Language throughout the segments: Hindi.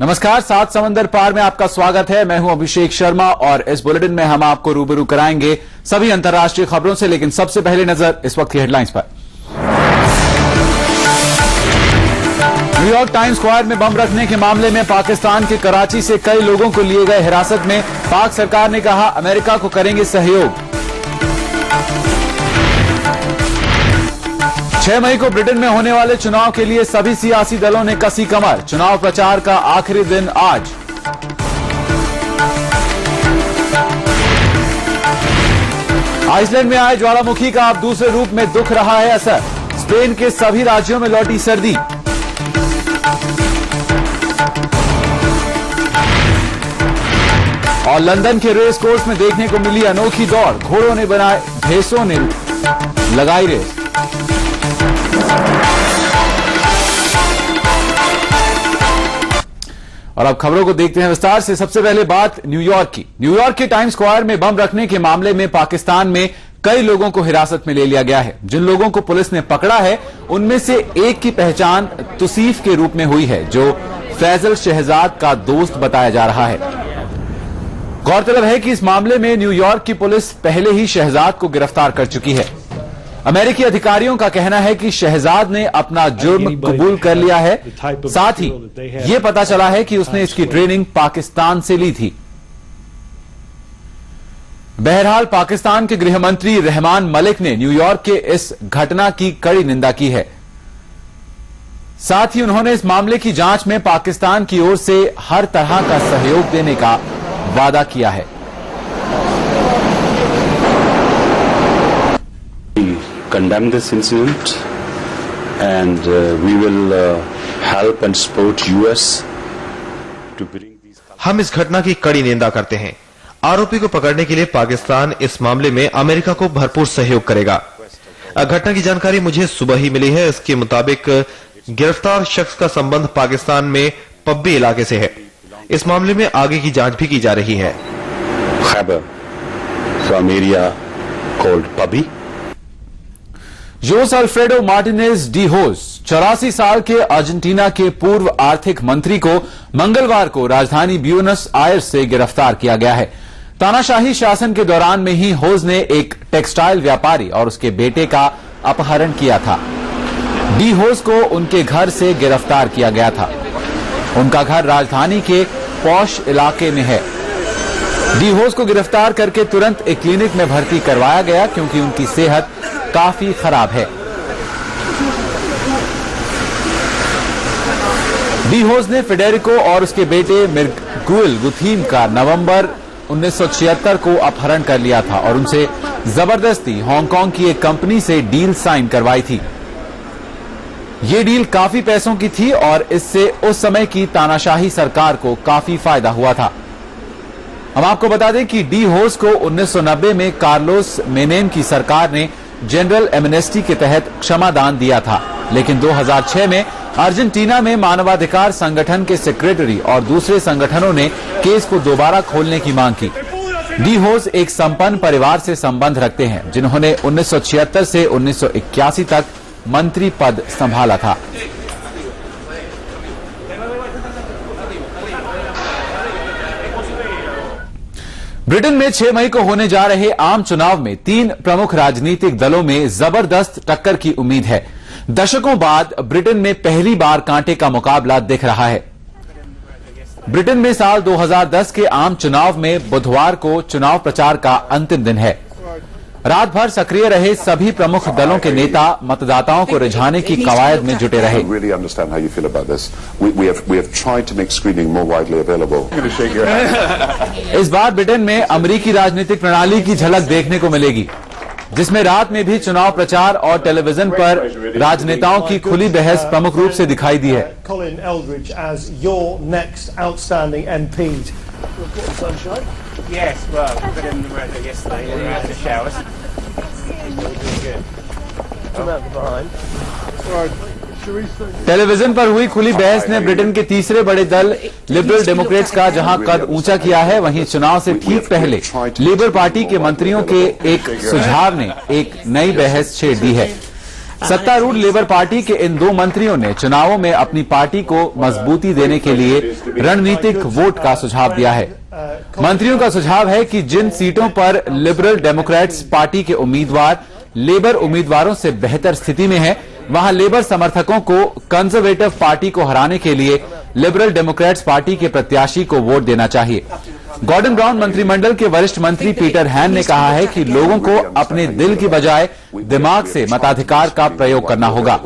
नमस्कार, सात समंदर पार में आपका स्वागत है। मैं हूं अभिषेक शर्मा और इस बुलेटिन में हम आपको रूबरू कराएंगे सभी अंतर्राष्ट्रीय खबरों से। लेकिन सबसे पहले नजर इस वक्त की हेडलाइंस पर। न्यूयॉर्क टाइम्स स्क्वायर में बम रखने के मामले में पाकिस्तान के कराची से कई लोगों को लिए गए हिरासत में। पाक सरकार ने कहा अमेरिका को करेंगे सहयोग। 6 मई को ब्रिटेन में होने वाले चुनाव के लिए सभी सियासी दलों ने कसी कमर। चुनाव प्रचार का आखिरी दिन आज। आइसलैंड में आए ज्वालामुखी का अब दूसरे रूप में दुख रहा है असर। स्पेन के सभी राज्यों में लौटी सर्दी। और लंदन के रेस कोर्स में देखने को मिली अनोखी दौड़। घोड़ों ने बनाए, भैंसों ने लगाई रेस। और अब खबरों को देखते हैं विस्तार से। सबसे पहले बात न्यूयॉर्क की। न्यूयॉर्क के टाइम्स स्क्वायर में बम रखने के मामले में पाकिस्तान में कई लोगों को हिरासत में ले लिया गया है। जिन लोगों को पुलिस ने पकड़ा है उनमें से एक की पहचान तुसीफ के रूप में हुई है, जो फैजल शहजाद का दोस्त बताया जा रहा है। गौरतलब है कि इस मामले में न्यूयॉर्क की पुलिस पहले ही शहजाद को गिरफ्तार कर चुकी है। अमेरिकी अधिकारियों का कहना है कि शहजाद ने अपना जुर्म कबूल कर लिया है। साथ ही यह पता चला है कि उसने इसकी ट्रेनिंग पाकिस्तान से ली थी। बहरहाल पाकिस्तान के गृह मंत्री रहमान मलिक ने न्यूयॉर्क के इस घटना की कड़ी निंदा की है। साथ ही उन्होंने इस मामले की जांच में पाकिस्तान की ओर से हर तरह का सहयोग देने का वादा किया है। Condemn this incident and we will help and support US to bring these। हम इस घटना की कड़ी निंदा करते हैं। आरोपी को पकड़ने के लिए पाकिस्तान इस मामले में अमेरिका को भरपूर सहयोग करेगा। घटना की जानकारी मुझे सुबह ही मिली है। इसके मुताबिक गिरफ्तार शख्स का संबंध पाकिस्तान में पब्बी इलाके से है। इस मामले में आगे की जांच भी की जा रही है। Khyber from area called Pubby। Jose Alfredo Martinez de Hoz 84 साल के अर्जेंटीना के पूर्व आर्थिक मंत्री को मंगलवार को राजधानी ब्यूनस आयर्स से गिरफ्तार किया गया है। तानाशाही शासन के दौरान में ही होस ने एक टेक्सटाइल व्यापारी और उसके बेटे का अपहरण किया था। डी होस को उनके घर से गिरफ्तार किया गया था। उनका घर राजधानी के पॉश इलाके में है। डी होस को गिरफ्तार करके तुरंत एक क्लिनिक में भर्ती करवाया गया क्योंकि उनकी सेहत काफी खराब है। डी होस ने फेडेरिको और उसके बेटे मिर्गुएल गुथीम का नवंबर 1976 को अपहरण कर लिया था और उनसे जबरदस्ती हांगकांग की एक कंपनी से डील साइन करवाई थी। ये डील काफी पैसों की थी और इससे उस समय की तानाशाही सरकार को काफी फायदा हुआ था। हम आपको बता दें कि डी होस को 1990 में कार्लोस मेनेम की सरकार ने जनरल एमनेस्टी के तहत क्षमादान दिया था, लेकिन 2006 में अर्जेंटीना में मानवाधिकार संगठन के सेक्रेटरी और दूसरे संगठनों ने केस को दोबारा खोलने की मांग की। डी होस एक संपन्न परिवार से संबंध रखते हैं, जिन्होंने 1976 से 1981 तक मंत्री पद संभाला था। ब्रिटेन में 6 मई को होने जा रहे आम चुनाव में 3 प्रमुख राजनीतिक दलों में जबरदस्त टक्कर की उम्मीद है। दशकों बाद ब्रिटेन में पहली बार कांटे का मुकाबला दिख रहा है। ब्रिटेन में साल 2010 के आम चुनाव में बुधवार को चुनाव प्रचार का अंतिम दिन है। रात भर सक्रिय रहे सभी प्रमुख दलों के नेता मतदाताओं को रिझाने की कवायद में जुटे रहे। इस बार ब्रिटेन में अमेरिकी राजनीतिक प्रणाली की झलक देखने को मिलेगी, जिसमें रात में भी चुनाव प्रचार और टेलीविजन पर राजनेताओं की खुली बहस प्रमुख रूप से दिखाई दी है। Yes, well, we got in the weather yesterday. We were out in the showers. Television पर हुई खुली बहस ने ब्रिटेन के तीसरे बड़े दल लिबरल डेमोक्रेट्स का जहां कद ऊंचा किया है, वहीं चुनाव से ठीक पहले लेबर पार्टी के मंत्रियों के एक सुझाव ने एक नई बहस छेड़ दी है। सत्तारूढ़ लेबर पार्टी के इन दो मंत्रियों ने चुनावों में अपनी पार्टी को मजबूती देने के लिए रणनीतिक वोट का सुझाव दिया है। मंत्रियों का सुझाव है कि जिन सीटों पर लिबरल डेमोक्रेट्स पार्टी के उम्मीदवार लेबर उम्मीदवारों से बेहतर स्थिति में हैं, वहां लेबर समर्थकों को कंजर्वेटिव पार्टी को हराने के लिए लिबरल डेमोक्रेट्स पार्टी के प्रत्याशी को वोट देना चाहिए। गॉर्डन ब्राउन मंत्रिमंडल के वरिष्ठ मंत्री पीटर हैन ने कहा है कि लोगों को अपने दिल की बजाय दिमाग से मताधिकार का प्रयोग करना होगा।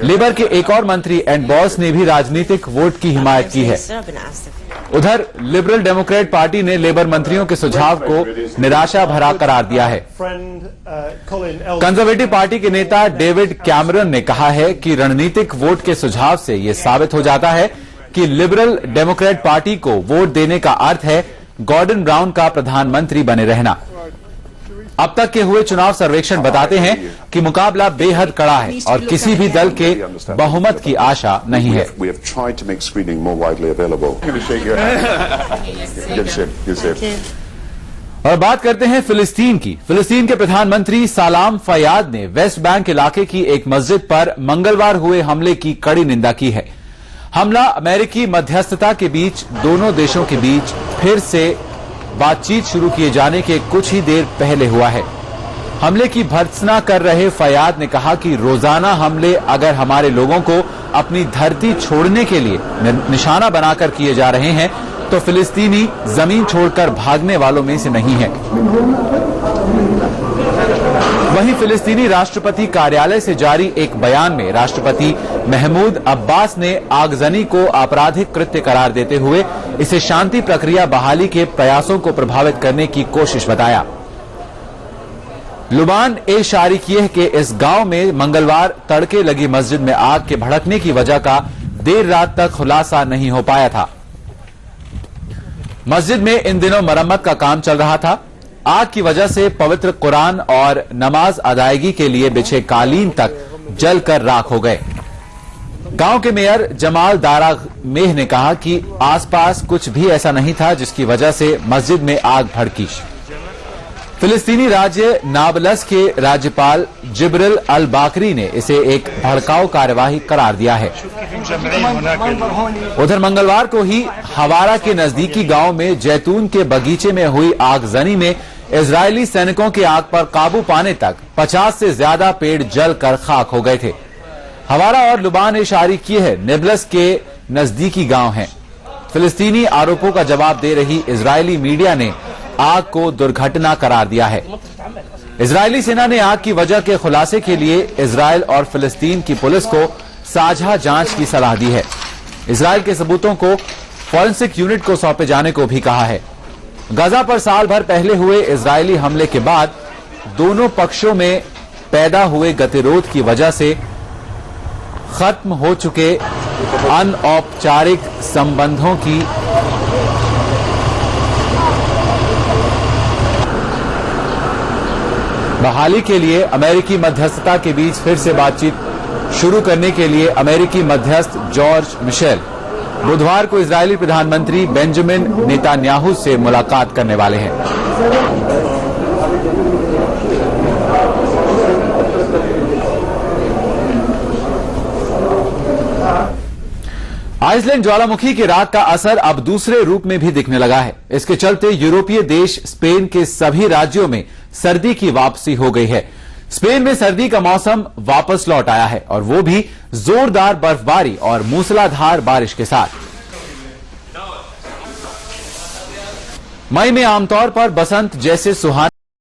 लेबर के एक और मंत्री एंड बॉस ने भी राजनीतिक वोट की हिमायत की है। उधर लिबरल डेमोक्रेट पार्टी ने लेबर मंत्रियों के सुझाव को निराशा भरा करार दिया है। कंजर्वेटिव पार्टी के नेता डेविड कैमरन ने कहा है कि रणनीतिक वोट के सुझाव से यह साबित हो जाता है कि लिबरल डेमोक्रेट पार्टी को वोट देने का अर्थ है गॉर्डन ब्राउन का प्रधानमंत्री बने रहना। अब तक के हुए चुनाव सर्वेक्षण बताते हैं कि मुकाबला बेहद कड़ा है और किसी भी दल के बहुमत की आशा नहीं है। और बात करते हैं फिलिस्तीन की। फिलिस्तीन के प्रधानमंत्री सालाम फयाद ने वेस्ट बैंक इलाके की एक मस्जिद पर मंगलवार हुए हमले की कड़ी निंदा की है। हमला अमेरिकी मध्यस्थता के बीच दोनों देशों के बीच फिर से बातचीत शुरू किए जाने के कुछ ही देर पहले हुआ है। हमले की भर्त्सना कर रहे फयाद ने कहा कि रोजाना हमले अगर हमारे लोगों को अपनी धरती छोड़ने के लिए निशाना बनाकर किए जा रहे हैं तो फिलिस्तीनी जमीन छोड़कर भागने वालों में से नहीं है। वहीं फिलिस्तीनी राष्ट्रपति कार्यालय से जारी एक बयान में राष्ट्रपति महमूद अब्बास ने आगजनी को आपराधिक कृत्य करार देते हुए इसे शांति प्रक्रिया बहाली के प्रयासों को प्रभावित करने की कोशिश बताया। लुबान ए शारिकियह के इस गांव में मंगलवार तड़के लगी मस्जिद में आग के भड़कने की वजह का देर रात तक खुलासा नहीं हो पाया था। मस्जिद में इन दिनों मरम्मत का काम चल रहा था। आग की वजह से पवित्र कुरान और नमाज अदायगी के लिए बिछे कालीन तक जलकर राख हो गए। गांव के मेयर जमाल दारा मेह ने कहा कि आसपास कुछ भी ऐसा नहीं था जिसकी वजह से मस्जिद में आग भड़की। फिलिस्तीनी राज्य नाबलस के राज्यपाल जिब्रिल अल बाकरी ने इसे एक भड़काऊ कार्यवाही करार दिया है। उधर मंगलवार को ही हवारा के नजदीकी गांव में जैतून के बगीचे में हुई आगजनी में इजरायली सैनिकों के आग पर काबू पाने तक 50 से ज्यादा पेड़ जलकर खाक हो गए थे। हवारा और लुबान ए शारिकियह नेबलस के नजदीकी गांव हैं। फिलिस्तीनी आरोपों का जवाब दे रही इजरायली मीडिया ने आग को दुर्घटना करार दिया है। इजरायली सेना ने आग की वजह के खुलासे के लिए इजरायल और फिलिस्तीन की पुलिस को साझा जांच की सलाह दी है। इजरायल के सबूतों को फॉरेंसिक यूनिट को सौंपे जाने को भी कहा है। गजा पर साल भर पहले हुए इजरायली हमले के बाद दोनों पक्षों में पैदा हुए गतिरोध की वजह से खत्म हो चुके अनौपचारिक संबंधों की बहाली के लिए अमेरिकी मध्यस्थता के बीच फिर से बातचीत शुरू करने के लिए अमेरिकी मध्यस्थ जॉर्ज मिशेल बुधवार को इजरायली प्रधानमंत्री बेंजामिन नेतान्याहू से मुलाकात करने वाले हैं। आइसलैंड ज्वालामुखी की राख का असर अब दूसरे रूप में भी दिखने लगा है। इसके चलते यूरोपीय देश स्पेन के सभी राज्यों में सर्दी की वापसी हो गई है। स्पेन में सर्दी का मौसम वापस लौट आया है और वो भी जोरदार बर्फबारी और मूसलाधार बारिश के साथ। मई में आमतौर पर बसंत जैसे सुहाने